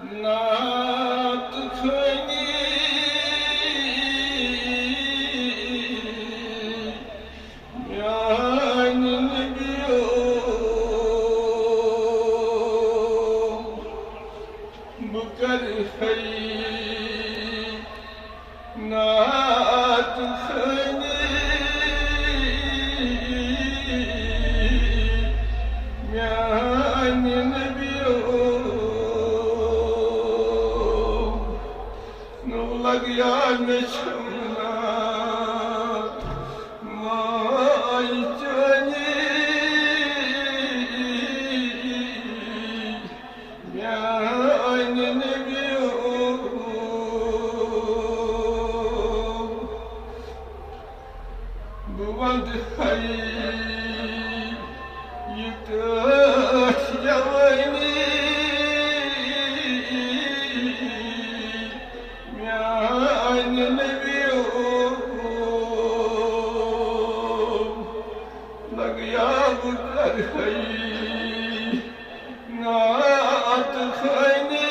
नात खनी म्यान नबियो बुकर खई नात खनी म्यान नबियो लग यार में छमना माई चनी म्यान नबियो बुवंद खई युत जवनी नबियो लग याब कर खई नात खनी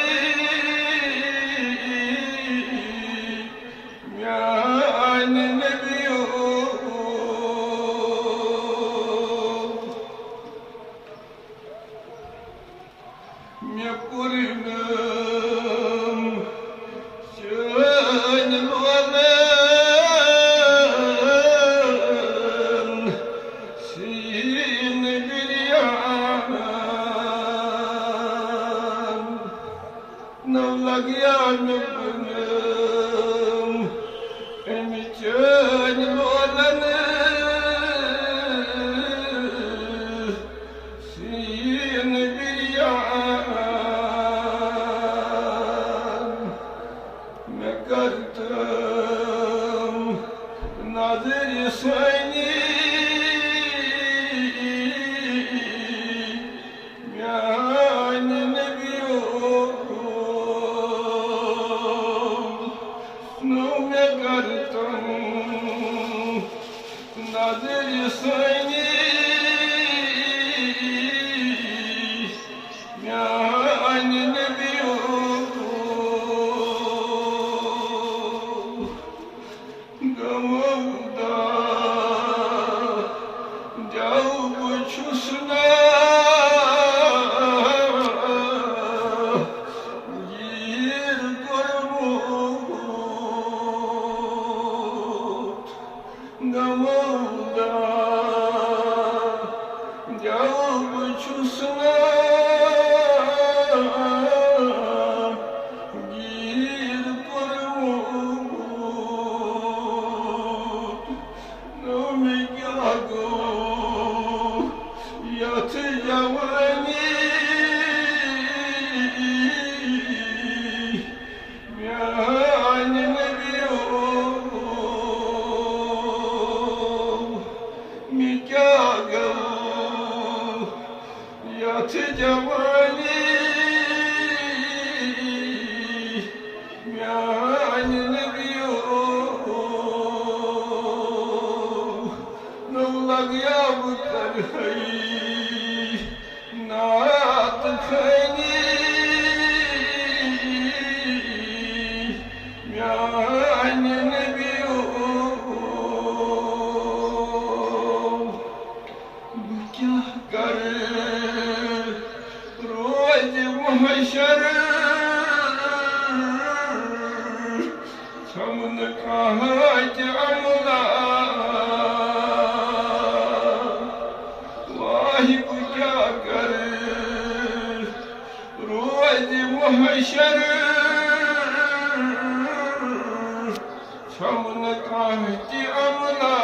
म्यान नबियो म्या पुरन लग यार में पुनम चन बोलन सीन बिरियान मैं करतम नाज़िर सैनी म्यान नबियो मैं करतम नाज़िर सैनी म्यान नबियो गमौदा जाऊ बुछुसना गमौदा जाऊ बुछुसना गिर परमोत नौमी क्या गो यथ जवानी म्यान नबियो क्या गऊ यथ जवानी म्यान नबियो लग याब कर खई नात खनी म्यान नबियो क्या कर रोज महशर छमन कहाँ अमला वाहिब क्या कर रोज महशर छमन कहाँ अमला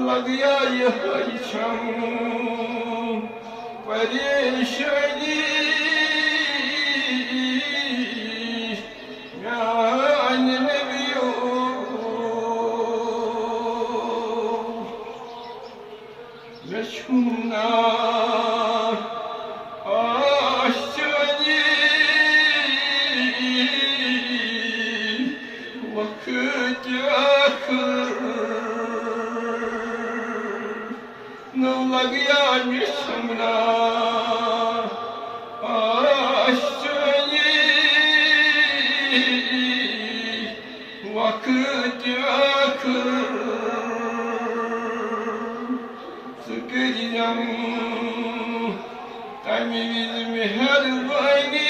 लग या यह छम परेशानी म्यान नबियो लक्ष्मणा आश्चर्य वक्त आखिर न लग या मिशमना Hamiz meherbani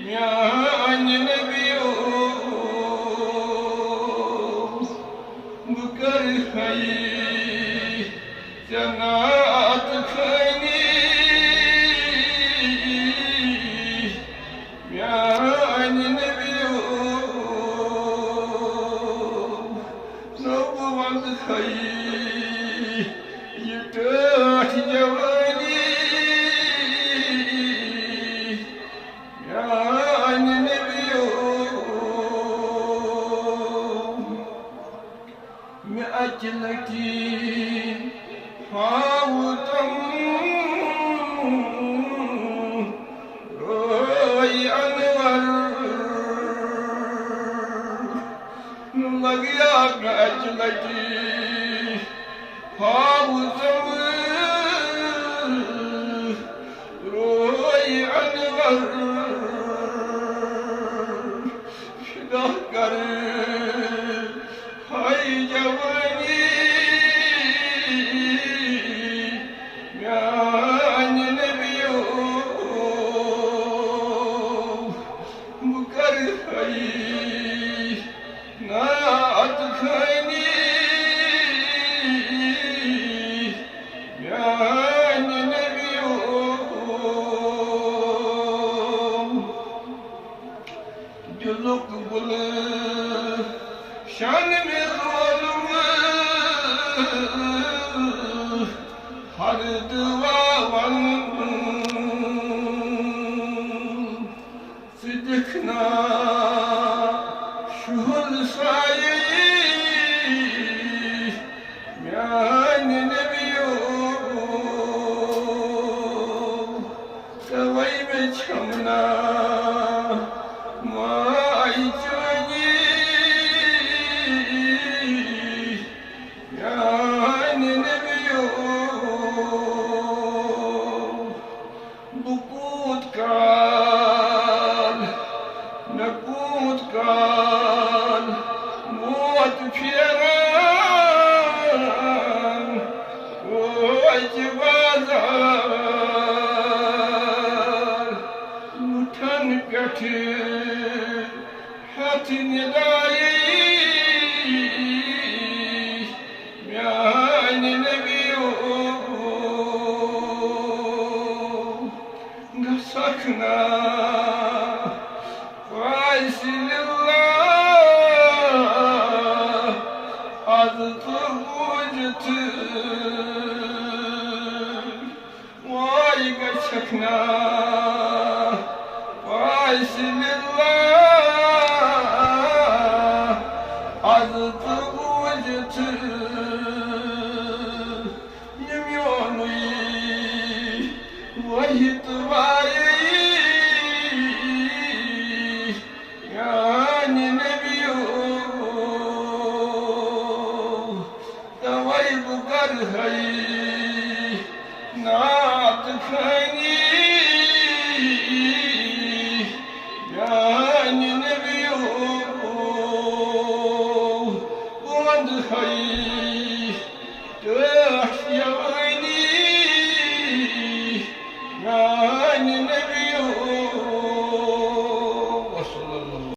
Mian nebiyum Bukar hayy Cenat khani Mian nebiyum Nabwad hayy يتاح جواني يا نبي مأجلتي حاوطا روي أنور لقياك أجلتي حاوطا روي أنور شدهكر هاي جواني يا نبي بكر هاي نعت خيني يقبل شان مظلوم هر دوا صدقنا شهر سايي میان نبیو سوی بچمنا نقود كان موت فيران وجبازار متنكتي حتى ندايي يعني نبيو قصكنا وعيسل الله أذطوجت وعيقشكنا وعيسل الله أذطوجت يميوني ويطبعي هاي نعطفني يا نبي وند هاي تحيا عيني يا نبي